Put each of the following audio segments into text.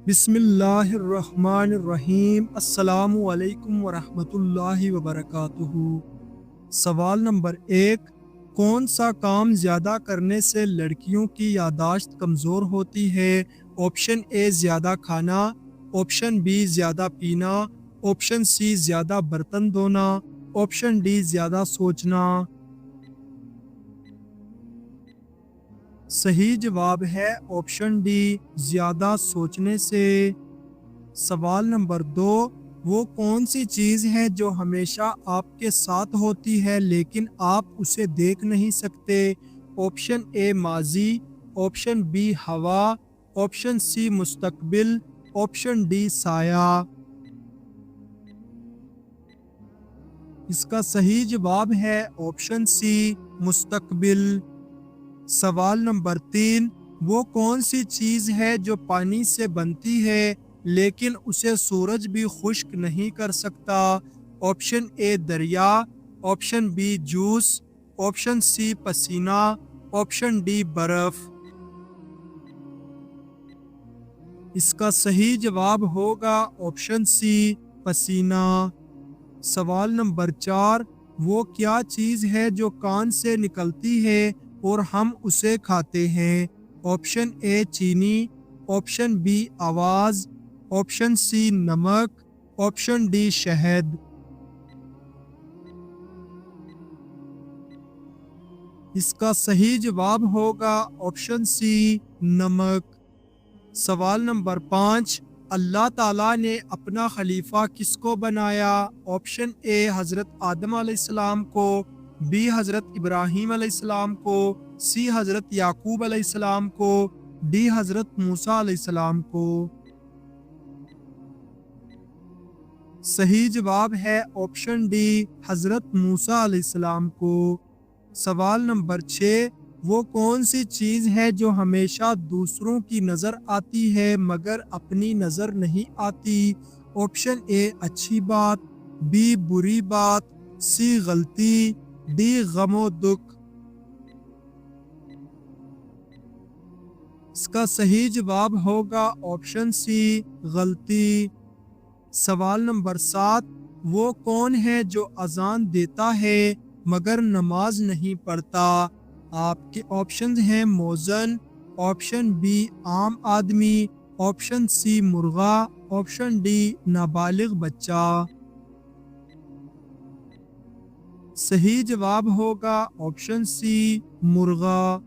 بسم اللہ الرحمن الرحیم۔ السلام علیکم ورحمۃ اللہ وبرکاتہ۔ سوال نمبر 1، کون سا کام زیادہ کرنے سے لڑکیوں کی یادداشت کمزور ہوتی ہے؟ آپشن اے زیادہ کھانا، آپشن بی زیادہ پینا، آپشن سی زیادہ برتن دھونا، آپشن ڈی زیادہ سوچنا۔ صحیح جواب ہے آپشن ڈی، زیادہ سوچنے سے۔ سوال نمبر 2، وہ کون سی چیز ہے جو ہمیشہ آپ کے ساتھ ہوتی ہے لیکن آپ اسے دیکھ نہیں سکتے؟ آپشن اے ماضی، آپشن بی ہوا، آپشن سی مستقبل، آپشن ڈی سایہ۔ اس کا صحیح جواب ہے آپشن سی مستقبل۔ سوال نمبر 3، وہ کون سی چیز ہے جو پانی سے بنتی ہے لیکن اسے سورج بھی خشک نہیں کر سکتا؟ آپشن اے دریا، option B juice, option C پسینہ، آپشن ڈی برف۔ اس کا صحیح جواب ہوگا آپشن سی پسینہ۔ سوال نمبر 4، وہ کیا چیز ہے جو کان سے نکلتی ہے اور ہم اسے کھاتے ہیں؟ آپشن اے چینی، آپشن بی آواز، آپشن سی نمک، آپشن ڈی شہد۔ اس کا صحیح جواب ہوگا آپشن سی نمک۔ سوال نمبر 5، اللہ تعالیٰ نے اپنا خلیفہ کس کو بنایا؟ آپشن اے حضرت آدم علیہ السلام کو، بی حضرت ابراہیم علیہ السلام کو، سی حضرت یعقوب علیہ السلام کو، ڈی حضرت موسیٰ علیہ السلام کو۔ صحیح جواب ہے آپشن ڈی، حضرت موسیٰ علیہ السلام کو۔ سوال نمبر 6، وہ کون سی چیز ہے جو ہمیشہ دوسروں کی نظر آتی ہے مگر اپنی نظر نہیں آتی؟ آپشن اے اچھی بات، بی بری بات، سی غلطی، ڈی غم و دکھ۔ اس کا صحیح جواب ہوگا آپشن سی غلطی۔ سوال نمبر 7، وہ کون ہے جو اذان دیتا ہے مگر نماز نہیں پڑھتا؟ آپ کے آپشنز ہیں مؤذن، آپشن بی عام آدمی، آپشن سی مرغا، آپشن ڈی نابالغ بچہ۔ صحیح جواب ہوگا آپشن سی مرغا۔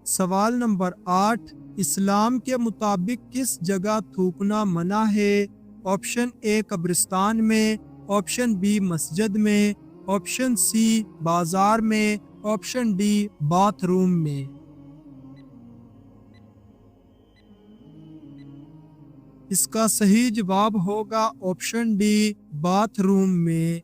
سوال نمبر 8، اسلام کے مطابق کس جگہ تھوکنا منع ہے؟ آپشن اے قبرستان میں، آپشن بی مسجد میں، آپشن سی بازار میں، آپشن ڈی باتھ روم میں۔ اس کا صحیح جواب ہوگا آپشن ڈی باتھ روم میں۔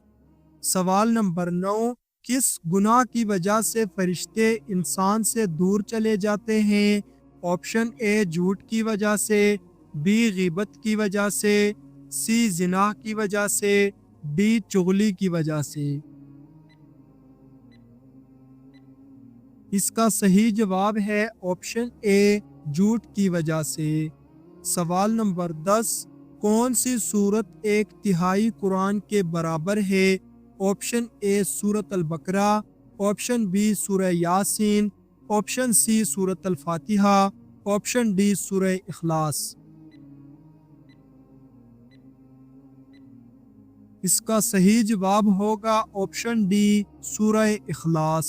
سوال نمبر 9، کس گناہ کی وجہ سے فرشتے انسان سے دور چلے جاتے ہیں؟ آپشن اے جھوٹ کی وجہ سے، بی غیبت کی وجہ سے، سی زنا کی وجہ سے، ڈی چغلی کی وجہ سے۔ اس کا صحیح جواب ہے آپشن اے جھوٹ کی وجہ سے۔ سوال نمبر 10، کون سی سورت 1/3 قرآن کے برابر ہے؟ آپشن اے سورۃ البقرہ، آپشن بی سورہ یاسین، آپشن سی سورۃ الفاتحہ، آپشن ڈی سورہ اخلاص۔ اس کا صحیح جواب ہوگا آپشن ڈی سورہ اخلاص۔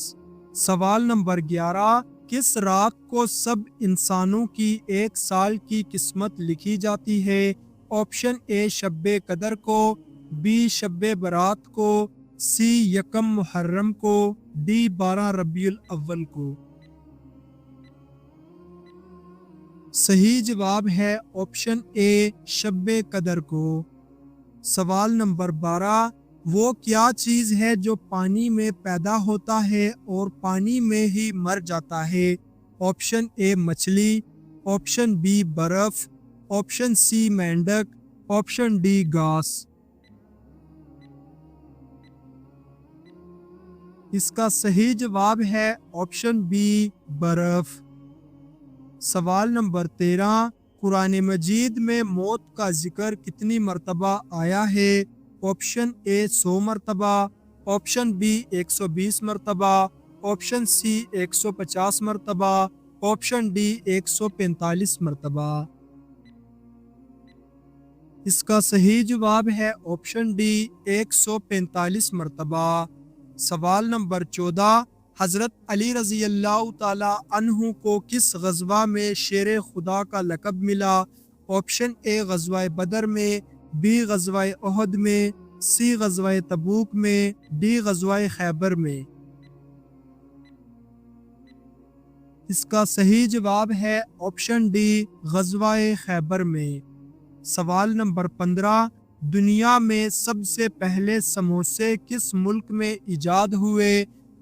سوال نمبر 11، کس رات کو سب انسانوں کی 1 سال کی قسمت لکھی جاتی ہے؟ آپشن اے شب قدر کو، بی شب برات کو، سی 1 محرم کو، ڈی 12 ربیع الاول کو۔ صحیح جواب ہے آپشن اے شب قدر کو۔ سوال نمبر 12، وہ کیا چیز ہے جو پانی میں پیدا ہوتا ہے اور پانی میں ہی مر جاتا ہے؟ آپشن اے مچھلی، آپشن بی برف، آپشن سی مینڈک، آپشن ڈی گھاس۔ اس کا صحیح جواب ہے آپشن بی برف۔ سوال نمبر 13، قرآن مجید میں موت کا ذکر کتنی مرتبہ آیا ہے؟ آپشن اے 100 مرتبہ، آپشن بی 120 مرتبہ، آپشن سی 150 مرتبہ، آپشن ڈی 145 مرتبہ۔ اس کا صحیح جواب ہے آپشن ڈی 145 مرتبہ۔ سوال نمبر 14، حضرت علی رضی اللہ تعالی عنہ کو کس غزوہ میں شیر خدا کا لقب ملا؟ آپشن اے غزوہ بدر میں، بی غزوہ احد میں، سی غزوہ تبوک میں، ڈی غزوہ خیبر میں۔ اس کا صحیح جواب ہے آپشن ڈی غزوہ خیبر میں۔ سوال نمبر 15، دنیا میں سب سے پہلے سموسے کس ملک میں ایجاد ہوئے؟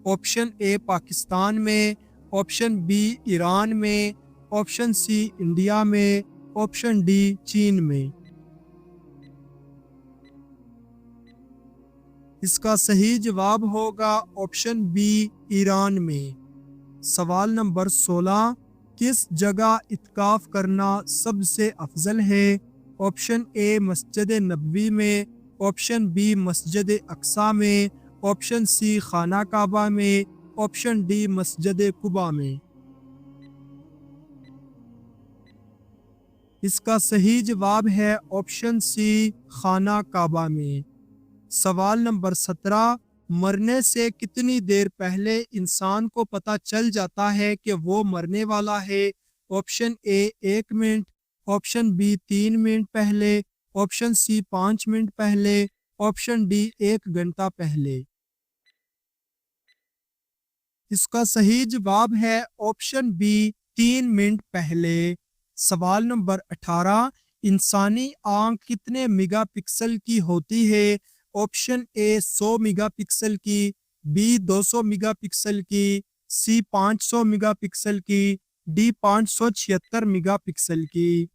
آپشن اے پاکستان میں، آپشن بی ایران میں، آپشن سی انڈیا میں، آپشن ڈی چین میں۔ اس کا صحیح جواب ہوگا آپشن بی ایران میں۔ سوال نمبر 16، کس جگہ اعتکاف کرنا سب سے افضل ہے؟ آپشن اے مسجد نبوی میں، آپشن بی مسجد اقصی میں، آپشن سی خانہ کعبہ میں، آپشن ڈی مسجد قباء میں۔ اس کا صحیح جواب ہے آپشن سی خانہ کعبہ میں۔ سوال نمبر 17، مرنے سے کتنی دیر پہلے انسان کو پتہ چل جاتا ہے کہ وہ مرنے والا ہے؟ آپشن اے 1 منٹ، آپشن بی 3 منٹ پہلے، آپشن سی 5 منٹ پہلے، آپشن ڈی 1 گھنٹہ پہلے۔ اس کا صحیح جواب ہے آپشن بی 3 منٹ پہلے۔ سوال نمبر 18، انسانی آنکھ کتنے میگا پکسل کی ہوتی ہے؟ آپشن اے 100 میگا پکسل کی، بی 200 میگا پکسل کی، سی 500 میگا پکسل کی، ڈی 576 میگا پکسل کی۔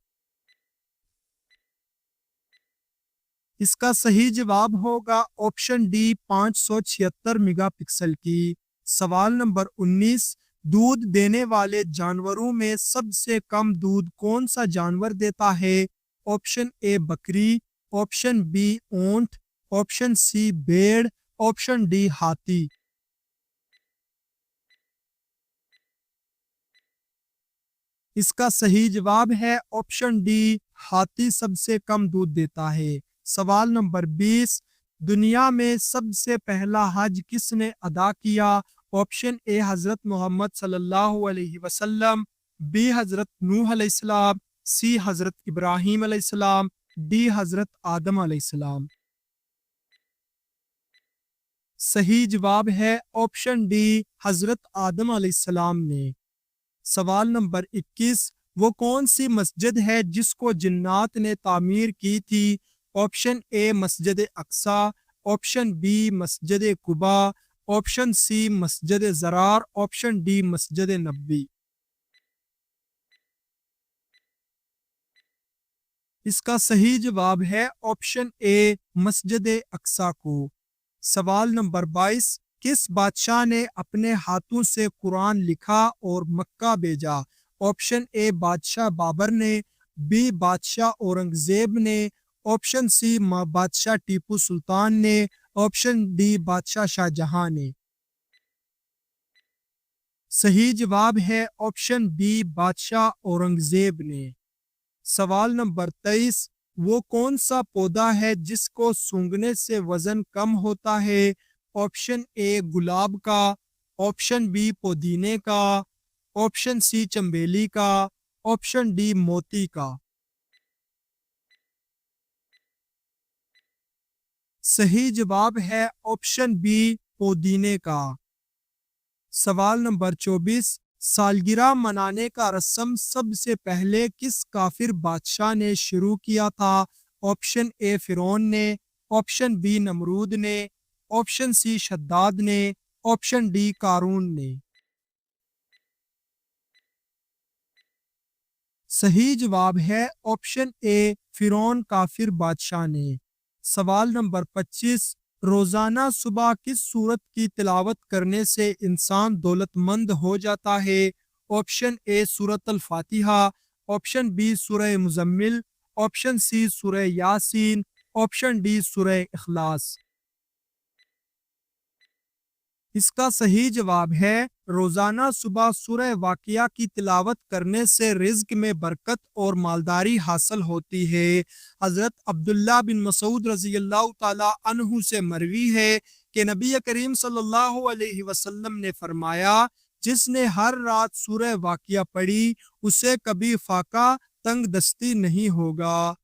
اس کا صحیح جواب ہوگا آپشن ڈی 576 میگا پکسل کی۔ سوال نمبر 19، دودھ دینے والے جانوروں میں سب سے کم دودھ کون سا جانور دیتا ہے؟ آپشن اے بکری، آپشن بی اونٹ، آپشن سی بھیڑ، آپشن ڈی ہاتھی۔ اس کا صحیح جواب ہے آپشن ڈی ہاتھی سب سے کم دودھ دیتا ہے۔ سوال نمبر 20، دنیا میں سب سے پہلا حج کس نے ادا کیا؟ آپشن اے حضرت محمد صلی اللہ علیہ وسلم، بی حضرت نوح علیہ السلام، سی حضرت ابراہیم علیہ السلام، ڈی حضرت آدم علیہ السلام۔ صحیح جواب ہے آپشن ڈی حضرت آدم علیہ السلام نے۔ سوال نمبر 21، وہ کون سی مسجد ہے جس کو جنات نے تعمیر کی تھی؟ آپشن اے مسجد اقصی، آپشن بی مسجد قباء، آپشن سی مسجد ضرار، آپشن ڈی مسجد نبوی۔ اس کا صحیح جواب ہے آپشن اے مسجد اقصی کو۔ سوال نمبر 22، کس بادشاہ نے اپنے ہاتھوں سے قرآن لکھا اور مکہ بھیجا؟ آپشن اے بادشاہ بابر نے، بی بادشاہ اورنگزیب نے، آپشن سی بادشاہ ٹیپو سلطان نے، آپشن ڈی بادشاہ شاہ جہاں نے۔ صحیح جواب ہے آپشن بی بادشاہ اورنگزیب نے۔ سوال نمبر 23، وہ کون سا پودا ہے جس کو سونگھنے سے وزن کم ہوتا ہے؟ آپشن اے گلاب کا، آپشن بی پودینے کا، آپشن سی چنبیلی کا، آپشن ڈی موتی کا۔ صحیح جواب ہے آپشن بی پودینے کا۔ سوال نمبر 24، سالگرہ منانے کا رسم سب سے پہلے کس کافر بادشاہ نے شروع کیا تھا؟ آپشن اے فرعون نے، آپشن بی نمرود نے، آپشن سی شداد نے، آپشن ڈی قارون نے۔ صحیح جواب ہے آپشن اے فرعون کافر بادشاہ نے۔ سوال نمبر 25، روزانہ صبح کس سورت کی تلاوت کرنے سے انسان دولت مند ہو جاتا ہے؟ آپشن اے سورت الفاتحہ، آپشن بی سورہ مزمل، آپشن سی سورہ یاسین، آپشن ڈی سورہ اخلاص۔ اس کا صحیح جواب ہے روزانہ صبح سورہ واقعہ کی تلاوت کرنے سے رزق میں برکت اور مالداری حاصل ہوتی ہے۔ حضرت عبداللہ بن مسعود رضی اللہ تعالی عنہ سے مروی ہے کہ نبی کریم صلی اللہ علیہ وسلم نے فرمایا، جس نے ہر رات سورہ واقعہ پڑھی اسے کبھی فاقہ تنگ دستی نہیں ہوگا۔